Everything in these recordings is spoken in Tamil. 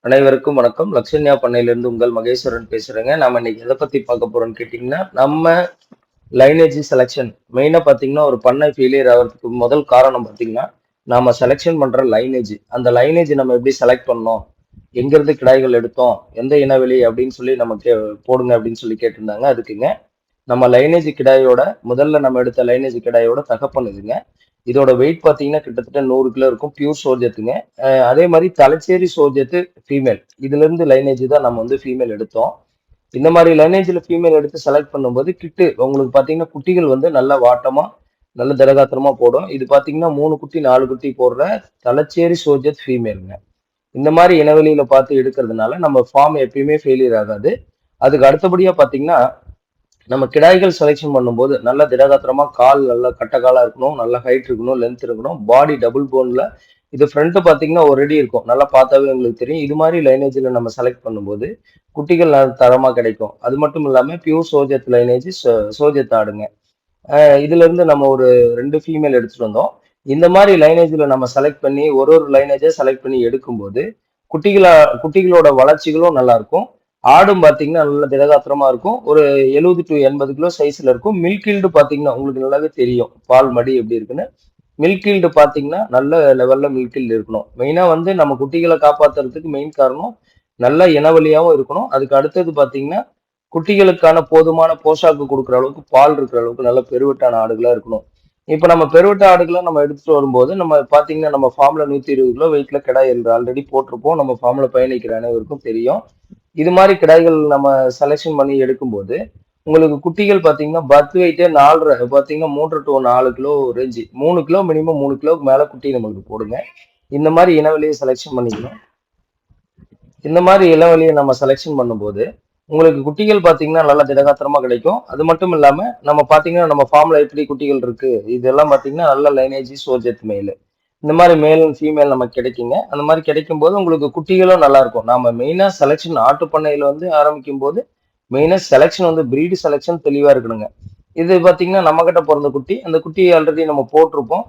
அனைவருக்கும் வணக்கம். லக்ஷன்யா பண்ணையிலிருந்து உங்கள் மகேஸ்வரன் பேசுறேங்க. நாம இன்னைக்கு எத பத்தி பார்க்க போறோம்னு கேட்டீங்கன்னா, நம்ம லைனேஜ் செலக்ஷன் மெயினா பார்த்தீங்கன்னா, ஒரு பண்ணை ஃபெயிலியர் ஆகுறதுக்கு முதல் காரணம் பார்த்தீங்கன்னா, நாம செலக்ஷன் பண்ற லைனேஜ். அந்த லைனேஜ் நம்ம எப்படி செலக்ட் பண்ணோம்? எங்கிருந்து கிடாய்கள் எடுத்தோம்? எந்த இனவெளி அப்படின்னு சொல்லி நமக்கு போடுங்க அப்படின்னு சொல்லி கேட்டிருந்தாங்க. அதுக்குங்க நம்ம லைனேஜ் கிடாயோட முதல்ல நம்ம எடுத்த லைனேஜ் கிடாயோட தகப்பன் இதுங்க. இதோட வெயிட் பார்த்தீங்கன்னா கிட்டத்தட்ட 100 கிலோ இருக்கும். பியூர் சோர்ஜத்துங்க. அதே மாதிரி தலைச்சேரி சோர்ஜத்து ஃபீமேல். இதுல இருந்து லைனேஜ் தான் நம்ம வந்து ஃபீமேல் எடுத்தோம். இந்த மாதிரி லைனேஜ்ல ஃபீமேல் எடுத்து செலக்ட் பண்ணும்போது உங்களுக்கு பார்த்தீங்கன்னா குட்டிகள் வந்து நல்லா வாட்டமா நல்ல திடகாத்திரமா போடும். இது பார்த்தீங்கன்னா 3 குட்டி 4 குட்டி போடுற தலைச்சேரி சோர்ஜத் ஃபீமேலுங்க. இந்த மாதிரி இனவெளியில பார்த்து எடுக்கிறதுனால நம்ம ஃபார்ம் எப்பயுமே ஃபெயிலியர் ஆகாது. அதுக்கு அடுத்தபடியா பார்த்தீங்கன்னா நம்ம கிடாய்கள் செலெக்ஷன் பண்ணும்போது நல்ல திடகாத்திரமா கால் நல்ல கட்ட காலா இருக்கணும், நல்ல ஹைட் இருக்கணும், லென்த் இருக்கணும், பாடி டபுள் போன்ல இது ஃப்ரண்ட் பாத்தீங்கன்னா ஒரு அடி இருக்கும். நல்லா பார்த்தாவே உங்களுக்கு தெரியும். இது மாதிரி லைனேஜ்ல நம்ம செலக்ட் பண்ணும்போது குட்டிகள் நல்ல தரமா கிடைக்கும். அது மட்டும் இல்லாம பியூர் சோஜத் லைனேஜ் சோஜத் ஆடுங்க. இதுல இருந்து நம்ம ஒரு 2 ஃபீமேல் எடுத்துட்டு வந்தோம். இந்த மாதிரி லைனேஜ்ல நம்ம செலக்ட் பண்ணி ஒரு லைனேஜை செலக்ட் பண்ணி எடுக்கும்போது குட்டிகளா குட்டிகளோட வளர்ச்சிகளும் நல்லா இருக்கும். ஆடும் பாத்தீங்கன்னா நல்ல திடகாத்திரமா இருக்கும். ஒரு 70 டு 80 கிலோ சைஸ்ல இருக்கும். மில்க் ஈல்டு பாத்தீங்கன்னா உங்களுக்கு நல்லாவே தெரியும். பால் மடி எப்படி இருக்குன்னு. மில்க் ஈல்டு பாத்தீங்கன்னா நல்ல லெவல்ல மில்க் ஈல்டு இருக்கணும். மெயினா வந்து நம்ம குட்டிகளை காப்பாத்துறதுக்கு மெயின் காரணம் நல்ல இனவழியாவும் இருக்கணும். அதுக்கு அடுத்தது பாத்தீங்கன்னா குட்டிகளுக்கான போதுமான போஷாக்கு கொடுக்குற அளவுக்கு பால் இருக்கிற அளவுக்கு நல்ல பெருவெட்டான ஆடுகளா இருக்கணும். இப்ப நம்ம பெருவெட்ட ஆடுகளை நம்ம எடுத்துட்டு வரும்போது நம்ம பாத்தீங்கன்னா நம்ம ஃபார்ம்ல 120 கிலோ வெயிட்ல கிடாய் ஆல்ரெடி போட்டிருப்போம். நம்ம ஃபார்ம்ல பயணிக்கிற அனைவருக்கும் தெரியும். இது மாதிரி கிடாய்கள் நம்ம செலெக்ஷன் பண்ணி எடுக்கும்போது உங்களுக்கு குட்டிகள் பாத்தீங்கன்னா பர்த் வெயிட்டே 4 பாத்தீங்கன்னா 3 to 4 kilo range 3 kilo minimum 3 கிலோக்கு மேல குட்டி நம்மளுக்கு போடுங்க. இந்த மாதிரி இனவெளியை செலெக்ஷன் பண்ணிக்கணும். இந்த மாதிரி இளவெளியை நம்ம செலெக்ஷன் பண்ணும்போது உங்களுக்கு குட்டிகள் பாத்தீங்கன்னா நல்லா திடகாத்திரமா கிடைக்கும். அது மட்டும் இல்லாம நம்ம பாத்தீங்கன்னா நம்ம ஃபார்ம்ல எப்படி குட்டிகள் இருக்கு இதெல்லாம் பாத்தீங்கன்னா நல்ல லைனேஜ் சோஜத் மேல் இந்த மாதிரி மேல் ஃபீமேல் நமக்கு கிடைக்குங்க. அந்த மாதிரி கிடைக்கும் போது உங்களுக்கு குட்டிகளும் நல்லா இருக்கும். நாம மெயினா செலெக்ஷன் ஆட்டு பண்ணையில வந்து ஆரம்பிக்கும் போது மெயினா செலெக்ஷன் வந்து பிரீடு செலெக்ஷன் தெளிவா இருக்கணுங்க. இது பாத்தீங்கன்னா நம்ம கிட்ட பிறந்த குட்டி அந்த குட்டி ஆல்ரெடி நம்ம போட்டிருப்போம்.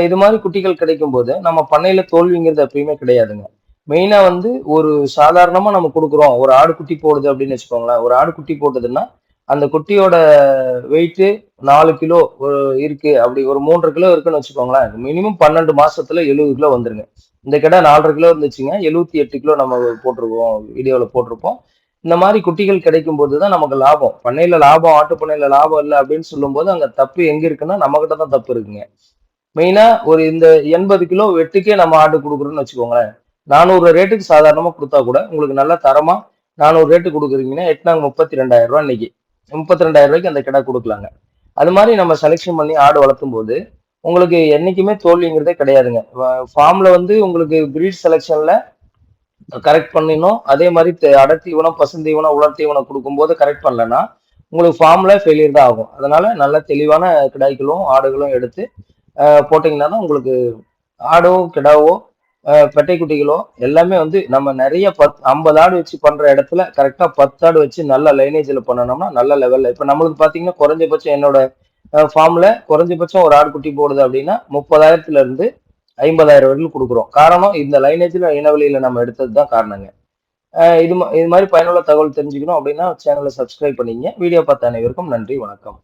இது மாதிரி குட்டிகள் கிடைக்கும் போது நம்ம பண்ணையில தோல்விங்கிறது எப்பயுமே கிடையாதுங்க. மெயினா வந்து ஒரு சாதாரணமா நம்ம கொடுக்குறோம். ஒரு ஆடு குட்டி போடுது அப்படின்னு வச்சுக்கோங்களேன். ஒரு ஆடு குட்டி போட்டதுன்னா அந்த குட்டியோட வெயிட் 4 கிலோ இருக்கு. அப்படி ஒரு 3 கிலோ இருக்குன்னு வச்சுக்கோங்களேன். மினிமம் 12 மாசத்துல 70 கிலோ வந்துருங்க. இந்த கிட்ட 4 கிலோ இருந்துச்சுங்க. 78 கிலோ நம்ம போட்டிருக்கோம். வீடியோல போட்டிருப்போம். இந்த மாதிரி குட்டிகள் கிடைக்கும் போதுதான் நமக்கு லாபம். பண்ணையில லாபம், ஆட்டு பண்ணையில லாபம் இல்லை அப்படின்னு சொல்லும் போது அங்க தப்பு எங்க இருக்குன்னா நம்ம கிட்ட தான் தப்பு இருக்குங்க. மெயினா ஒரு இந்த 80 கிலோ வெட்டுக்கே நம்ம ஆடு கொடுக்குறோம்னு வச்சுக்கோங்களேன். 400 ரேட்டுக்கு சாதாரணமா கொடுத்தா கூட உங்களுக்கு நல்ல தரமா 400 ரேட்டு கொடுக்குறீங்கன்னா எட்டுனாங்க 32,000 ரூபாய் இன்னைக்கு. 32,000 ரூபாய்க்கு அந்த கிடா கொடுக்கலாங்க. அது மாதிரி நம்ம செலெக்ஷன் பண்ணி ஆடு வளர்த்தும் போது உங்களுக்கு என்னைக்குமே தோல்விங்கிறதே கிடையாதுங்க. ஃபார்ம்ல வந்து உங்களுக்கு பிரீட் செலெக்ஷன்ல கரெக்ட் பண்ணிடணும். அதே மாதிரி அடத்தீவனம், பசுந்தீவனம், உலர் தீவனம் கொடுக்கும்போது கரெக்ட் பண்ணலன்னா உங்களுக்கு ஃபார்ம்ல ஃபெயிலியர் தான் ஆகும். அதனால நல்ல தெளிவான கிடாய்களும் ஆடுகளும் எடுத்து போட்டீங்கன்னா தான் உங்களுக்கு ஆடோ கிடாவோ பெட்டை குட்டிகளோ எல்லாமே வந்து நம்ம நிறைய 50 ஆடு வச்சு பண்ற இடத்துல கரெக்டா 10 ஆடு வச்சு நல்ல லைனேஜ்ல பண்ணனோம்னா நல்ல லெவல்ல இப்ப நம்மளுக்கு பாத்தீங்கன்னா குறைஞ்சபட்சம் என்னோட ஃபார்ம்ல குறைஞ்சபட்சம் ஒரு ஆடு குட்டி போடுது அப்படின்னா 30,000 இருந்து 50,000 வரைக்கும் கொடுக்குறோம். காரணம் இந்த லைனேஜ்ல இனவெளியில நம்ம எடுத்தது தான் காரணங்க. இது மாதிரி பயனுள்ள தகவல் தெரிஞ்சுக்கணும் அப்படின்னா சேனலை சப்ஸ்கிரைப் பண்ணிங்க. வீடியோ பார்த்த அனைவருக்கும் நன்றி, வணக்கம்.